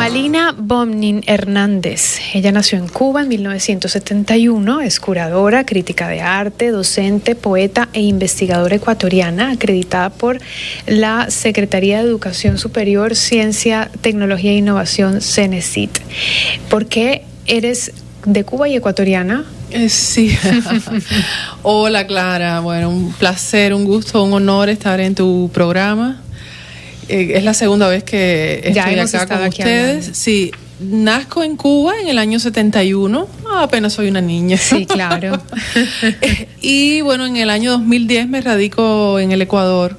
Malina Bomnin Hernández. Ella nació en Cuba en 1971, es curadora, crítica de arte, docente, poeta e investigadora ecuatoriana, acreditada por la Secretaría de Educación Superior, Ciencia, Tecnología e Innovación, CENESIT. ¿Por qué eres de Cuba y ecuatoriana? Sí. Hola, Clara. Bueno, un placer, un gusto, un honor estar en tu programa. Es la segunda vez que estoy acá con ustedes. Sí, nazco en Cuba en el año 71. Apenas soy una niña. Sí, claro. Y bueno, en el año 2010 me radico en el Ecuador.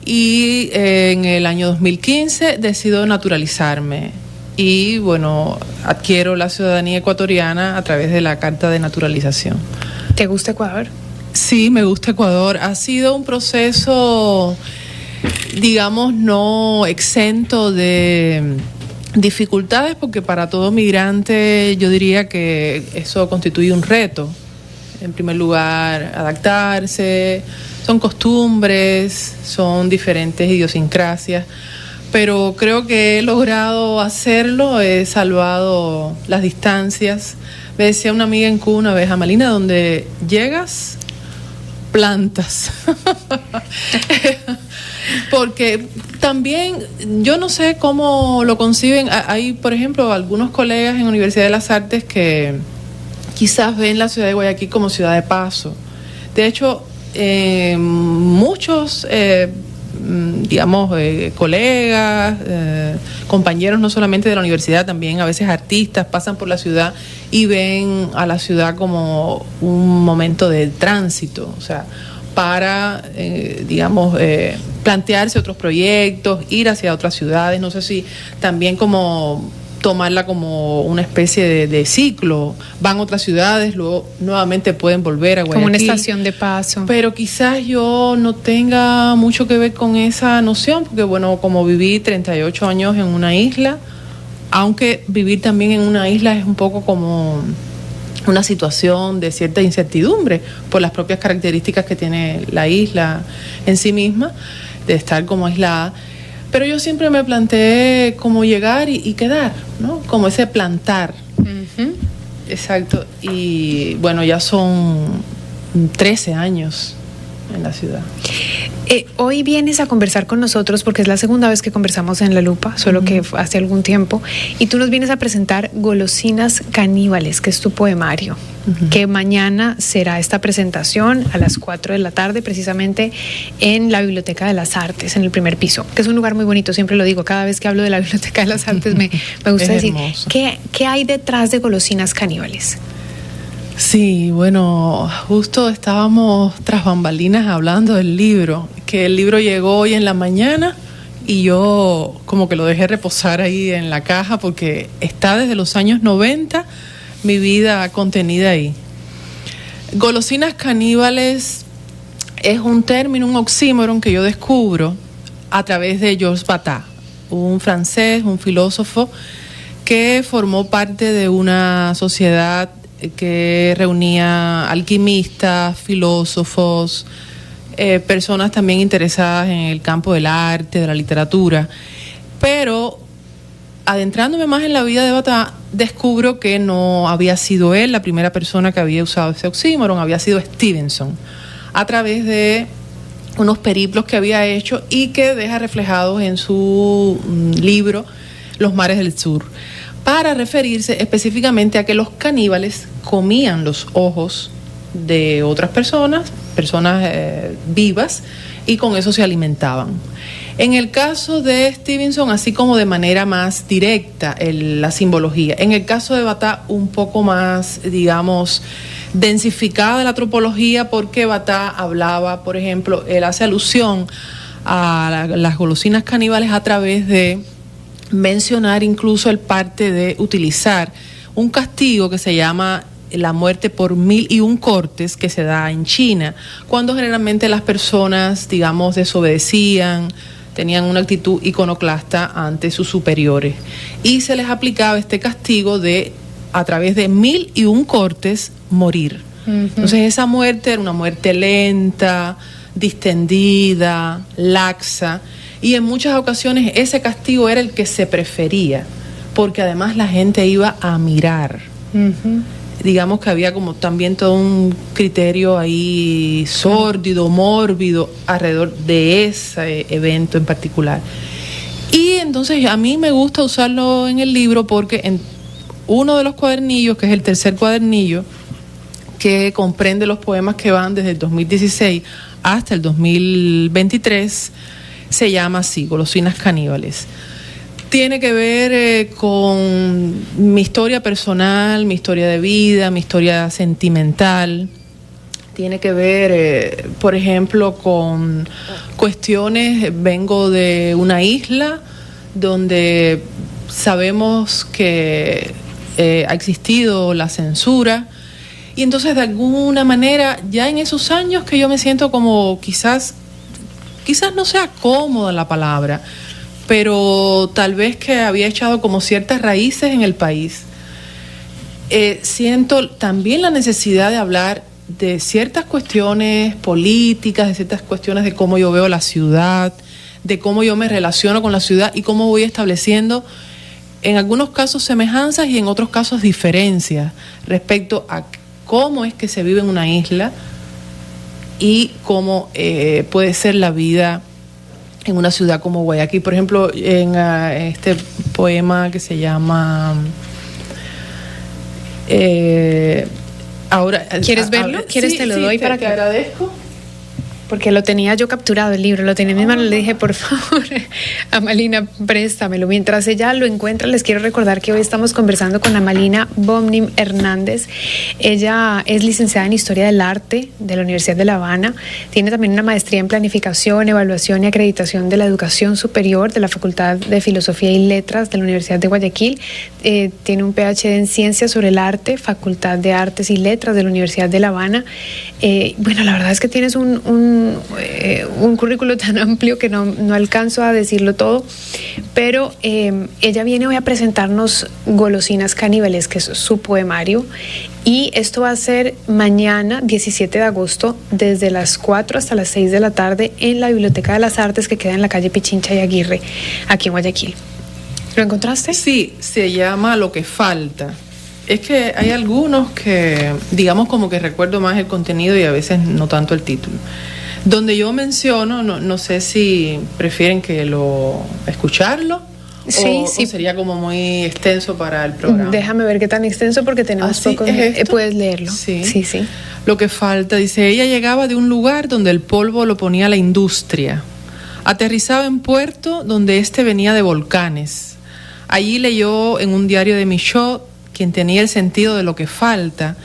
Y en el año 2015 decido naturalizarme. Y bueno, adquiero la ciudadanía ecuatoriana a través de la Carta de Naturalización. ¿Te gusta Ecuador? Sí, me gusta Ecuador. Ha sido un proceso, digamos, no exento de dificultades, porque para todo migrante yo diría que eso constituye un reto. En primer lugar, adaptarse, son costumbres, son diferentes idiosincrasias, pero creo que he logrado hacerlo, he salvado las distancias. Me decía una amiga en Cuba una vez, Amalina, donde llegas, plantas. Porque también, yo no sé cómo lo conciben, hay, por ejemplo, algunos colegas en la Universidad de las Artes que quizás ven la ciudad de Guayaquil como ciudad de paso. De hecho, muchos, digamos, colegas, compañeros no solamente de la universidad, también a veces artistas, pasan por la ciudad y ven a la ciudad como un momento de tránsito, o sea, para, digamos, plantearse otros proyectos, ir hacia otras ciudades. No sé si también como tomarla como una especie de ciclo, van a otras ciudades, luego nuevamente pueden volver a Guayaquil. Como una estación de paso. Pero quizás yo no tenga mucho que ver con esa noción, porque bueno, como viví 38 años en una isla, aunque vivir también en una isla es un poco como una situación de cierta incertidumbre por las propias características que tiene la isla en sí misma, de estar como aislada. Pero yo siempre me planteé como llegar y quedar, ¿no? Como ese plantar. Uh-huh. Exacto. Y bueno, ya son 13 años en la ciudad. Hoy vienes a conversar con nosotros porque es la segunda vez que conversamos en La Lupa, solo que hace algún tiempo, y tú nos vienes a presentar Golosinas Caníbales, que es tu poemario, que mañana será esta presentación a las 4 de la tarde, precisamente en la Biblioteca de las Artes, en el primer piso, que es un lugar muy bonito, siempre lo digo, cada vez que hablo de la Biblioteca de las Artes me gusta decir, ¿qué hay detrás de Golosinas Caníbales? Sí, bueno, justo estábamos tras bambalinas hablando del libro, que el libro llegó hoy en la mañana y yo como que lo dejé reposar ahí en la caja porque está desde los años 90 mi vida contenida ahí. Golosinas Caníbales es un término, un oxímoron que yo descubro a través de Georges Bataille, un francés, un filósofo que formó parte de una sociedad que reunía alquimistas, filósofos, personas también interesadas en el campo del arte, de la literatura. Pero adentrándome más en la vida de Bataille, descubro que no había sido él la primera persona que había usado ese oxímoron, había sido Stevenson, a través de unos periplos que había hecho y que deja reflejados en su libro Los mares del sur, para referirse específicamente a que los caníbales comían los ojos de otras personas vivas, y con eso se alimentaban. En el caso de Stevenson, así como de manera más directa la simbología. En el caso de Bataille, un poco más, digamos, densificada la antropología, porque Bataille hablaba, por ejemplo, él hace alusión a las golosinas caníbales a través de mencionar incluso el parte de utilizar un castigo que se llama la muerte por 1001 cortes, que se da en China, cuando generalmente las personas, digamos, desobedecían, tenían una actitud iconoclasta ante sus superiores, y se les aplicaba este castigo de, a través de 1001 cortes, morir. Entonces esa muerte era una muerte lenta, distendida, laxa, y en muchas ocasiones ese castigo era el que se prefería, porque además la gente iba a mirar. Uh-huh. Digamos que había como también todo un criterio ahí sórdido, mórbido, alrededor de ese evento en particular. Y entonces a mí me gusta usarlo en el libro porque en uno de los cuadernillos, que es el tercer cuadernillo, que comprende los poemas que van desde el 2016 hasta el 2023, se llama así, Golosinas Caníbales. Tiene que ver con mi historia personal, mi historia de vida, mi historia sentimental. Tiene que ver, por ejemplo, con cuestiones, vengo de una isla donde sabemos que ha existido la censura, y entonces de alguna manera ya en esos años que yo me siento como quizás no sea cómoda la palabra, pero tal vez que había echado como ciertas raíces en el país, siento también la necesidad de hablar de ciertas cuestiones políticas, de ciertas cuestiones de cómo yo veo la ciudad, de cómo yo me relaciono con la ciudad y cómo voy estableciendo en algunos casos semejanzas y en otros casos diferencias respecto a cómo es que se vive en una isla y cómo puede ser la vida en una ciudad como Guayaquil. Por ejemplo, en este poema que se llama ahora. ¿Quieres verlo? ¿Quieres? Sí, te lo doy para te agradezco. Porque lo tenía yo capturado el libro, lo tenía en mis manos, le dije, por favor, Amalina, préstamelo. Mientras ella lo encuentra, les quiero recordar que hoy estamos conversando con Amalina Bomnim Hernández. Ella es licenciada en Historia del Arte de la Universidad de La Habana, tiene también una maestría en Planificación, Evaluación y Acreditación de la Educación Superior de la Facultad de Filosofía y Letras de la Universidad de Guayaquil, tiene un PhD en Ciencias sobre el Arte, Facultad de Artes y Letras de la Universidad de La Habana. Bueno, la verdad es que tienes un currículo tan amplio que no alcanzo a decirlo todo, pero ella viene hoy a presentarnos Golosinas Caníbales, que es su poemario, y esto va a ser mañana 17 de agosto desde las 4 hasta las 6 de la tarde en la Biblioteca de las Artes, que queda en la calle Pichincha y Aguirre, aquí en Guayaquil. ¿Lo encontraste? Sí, se llama Lo que falta. Es que hay algunos que, digamos, como que recuerdo más el contenido y a veces no tanto el título. Donde yo menciono, no sé si prefieren que escucharlo. Sí, o sería como muy extenso para el programa. Déjame ver qué tan extenso, porque tenemos poco. Puedes leerlo. Sí. Sí, sí. Lo que falta, dice, ella llegaba de un lugar donde el polvo lo ponía la industria. Aterrizaba en Puerto, donde venía de volcanes. Allí leyó en un diario de Michaud, quien tenía el sentido de lo que falta,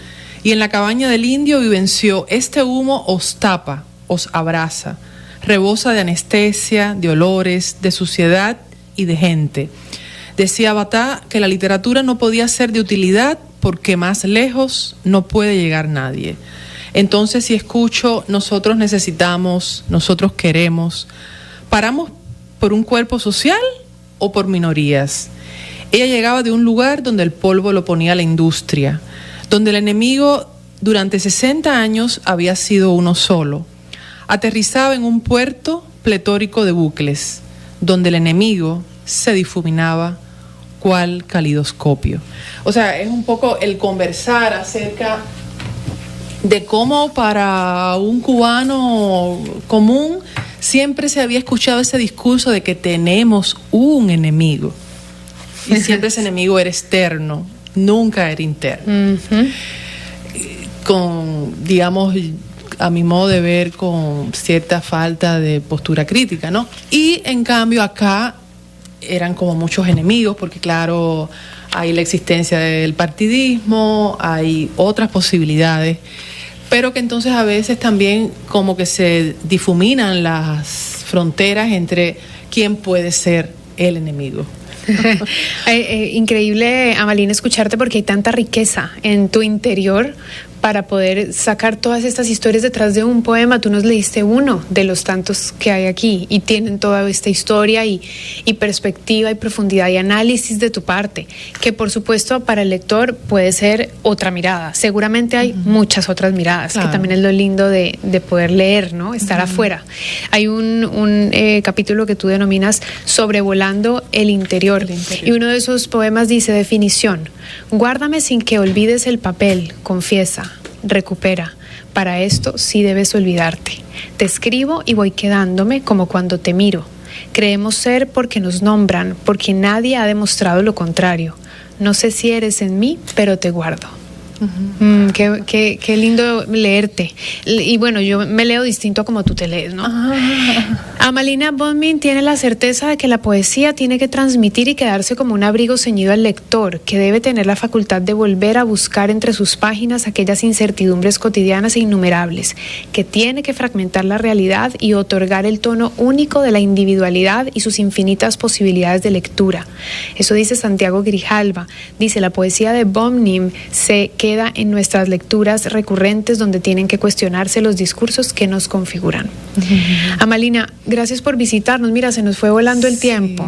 y en la cabaña del indio vivenció: este humo os tapa, os abraza, rebosa de anestesia, de olores, de suciedad y de gente. Decía Batá que la literatura no podía ser de utilidad porque más lejos no puede llegar nadie. Entonces, si escucho, nosotros necesitamos, nosotros queremos, ¿paramos por un cuerpo social o por minorías? Ella llegaba de un lugar donde el polvo lo ponía la industria, donde el enemigo durante 60 años había sido uno solo. Aterrizaba en un puerto pletórico de bucles, donde el enemigo se difuminaba cual calidoscopio. O sea, es un poco el conversar acerca de cómo para un cubano común siempre se había escuchado ese discurso de que tenemos un enemigo. Y siempre ese enemigo era externo, nunca era interno. Uh-huh. Con, digamos, a mi modo de ver, con cierta falta de postura crítica, ¿no? Y en cambio acá eran como muchos enemigos, porque claro, hay la existencia del partidismo, hay otras posibilidades, pero que entonces a veces también como que se difuminan las fronteras entre quién puede ser el enemigo. Increíble, Amalina, escucharte, porque hay tanta riqueza en tu interior para poder sacar todas estas historias detrás de un poema. Tú nos leíste uno de los tantos que hay aquí y tienen toda esta historia y perspectiva y profundidad y análisis de tu parte, que por supuesto para el lector puede ser otra mirada. Seguramente hay muchas otras miradas, claro, que también es lo lindo de poder leer, ¿no? Estar afuera. Hay un capítulo que tú denominas Sobrevolando el interior. Y uno de esos poemas dice: definición: guárdame sin que olvides el papel, confiesa, recupera. Para esto sí debes olvidarte. Te escribo y voy quedándome como cuando te miro. Creemos ser porque nos nombran, porque nadie ha demostrado lo contrario. No sé si eres en mí, pero te guardo. Qué lindo leerte. Y bueno, yo me leo distinto a como tú te lees, ¿no? Amalina Bonmin tiene la certeza de que la poesía tiene que transmitir y quedarse como un abrigo ceñido al lector, que debe tener la facultad de volver a buscar entre sus páginas aquellas incertidumbres cotidianas e innumerables, que tiene que fragmentar la realidad y otorgar el tono único de la individualidad y sus infinitas posibilidades de lectura. Eso dice Santiago Grijalva. Dice: la poesía de Bonmin se queda en nuestras lecturas recurrentes, donde tienen que cuestionarse los discursos que nos configuran. Amalina, gracias por visitarnos. Mira, se nos fue volando el tiempo.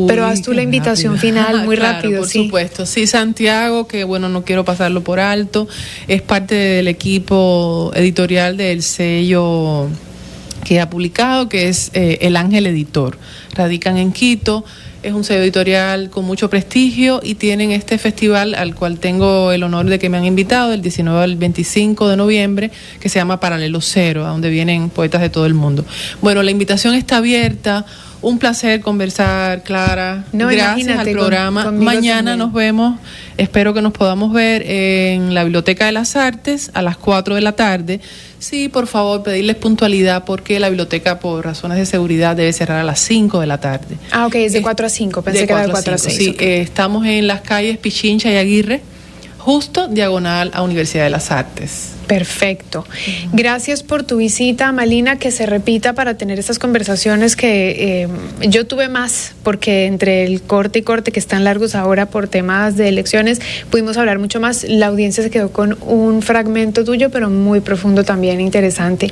Pero haz tú la invitación final muy claro, rápido. Por supuesto. Sí, Santiago, que bueno, no quiero pasarlo por alto, es parte del equipo editorial del sello que ha publicado, que es El Ángel Editor. Radican en Quito. Es un sello editorial con mucho prestigio y tienen este festival al cual tengo el honor de que me han invitado del 19 al 25 de noviembre, que se llama Paralelo Cero, a donde vienen poetas de todo el mundo. Bueno, la invitación está abierta. Un placer conversar, Clara. Gracias al programa. Mañana nos vemos. Espero que nos podamos ver en la Biblioteca de las Artes a las 4 de la tarde. Sí, por favor, pedirles puntualidad porque la biblioteca, por razones de seguridad, debe cerrar a las 5 de la tarde. Ah, ok, es de 4 a 5. Pensé que era de 4 a 6. Sí, okay. Estamos en las calles Pichincha y Aguirre, justo diagonal a Universidad de las Artes. Perfecto. Gracias por tu visita, Amalina, que se repita para tener estas conversaciones que yo tuve más, porque entre el corte y corte, que están largos ahora por temas de elecciones, pudimos hablar mucho más. La audiencia se quedó con un fragmento tuyo, pero muy profundo también, interesante.